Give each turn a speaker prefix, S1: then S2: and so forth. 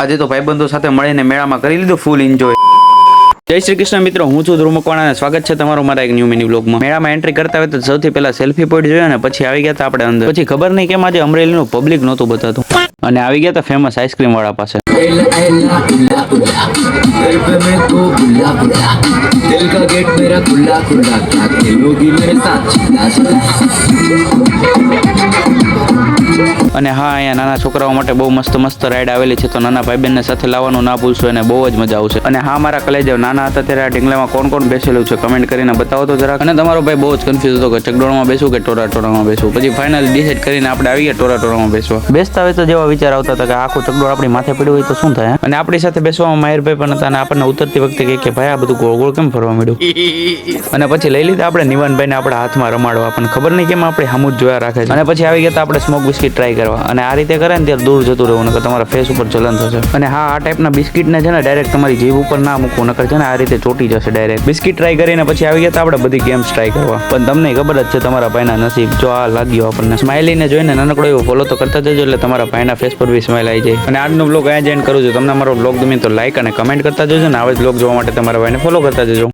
S1: આજે તો ભાઈબંધો સાથે મળીને મેળામાં કરી લીધું ફૂલ એન્જોય। જય શ્રી કૃષ્ણ મિત્રો, હું છું ધ્રુવ મકવાણા અને સ્વાગત છે તમારું મારા એક ન્યૂ મિની વ્લોગમાં। મેળામાં એન્ટ્રી કરતા હોય તો સૌથી પહેલા સેલ્ફી પોઈન્ટ જોયો ને પછી આવી ગયા હતા આપણે અંદર। પછી ખબર નહીં કેમ આજે અમરેલીનું પબ્લિક નહોતું બતાતું અને આવી ગયા હતા ફેમસ આઈસ્ક્રીમ વાળા પાસે। અને હા, અહીંયા નાના છોકરાઓ માટે બહુ મસ્ત મસ્ત રાઈડ આવેલી છે, તો નાના ભાઈ બહેનને સાથે લાવવાનું ના ભૂલશો, અને બહુ જ મજા આવશે। અને હા, મારા કલેજાઓ નાના હતા ત્યારે આ ઢીંગલામાં કોણ કોણ બેસેલું છે કમેન્ટ કરીને બતાવો તો જરાક। અને તમારો ભાઈ બહુ જ કન્ફ્યુઝ હતો કે ચકડોળમાં બેસું કે ટોરામાં બેસું। પછી ફાઇનલ ડિસાઈડ કરીને આપણે આવી ગયા ટોરામાં બેસવા। બેસતા હોય તો જેવા વિચાર આવતા હતા કે આખું ચકડોળ આપણી માથે પડ્યું હોય તો શું થાય। અને આપણી સાથે બેસવામાં માહિરભાઈ પણ હતા અને આપણને ઉતરતી વખતે કે ભાઈ આ બધું ગોળ ગોળ કેમ ફરવા મળ્યું। અને પછી લઈ લીધા આપણે નિવાનભાઈને આપણા હાથમાં રમાડવા, પણ ખબર નહીં કેમ આપણે સામું જ જોયા રાખે છે। અને પછી આવી ગયા આપણે સ્મોક બિસ્કિટ ટ્રાય કરવા, અને આ રીતે કરે ને ત્યારે દૂર જતું રહેવું નકર તમારા ફેસ ઉપર જલન થશે। અને હા, આ ટાઈપના બિસ્કિટને છે ને ડાયરેક્ટ તમારી જીભ ઉપર ના મૂકવું નકર છે ને આ રીતે ચોટી જશે ડાયરેક્ટ। બિસ્કિટ ટ્રાય કરીને પછી આવી ગયા આપણે બધી ગેમ્સ ટ્રાય કરવા, પણ તમને ખબર જ છે તમારા ભાઈના નસીબ જો આ લાગ્યો આપણને। સ્માઇલીને જોઈને નાનકડો એવો ફોલો તો કરતા જજો એટલે તમારા ભાઈના ફેસ પર બી સ્માઇલ આવી જાય। અને આજનો બ્લોગ અહીંયા જ એન્ડ કરું છું। તમને મારો બ્લોગ ગમે તો લાઈક અને કમેન્ટ કરતા જજો, ને આવા જ બ્લોગ જોવા માટે તમારા ભાઈને ફોલો કરતા જજો।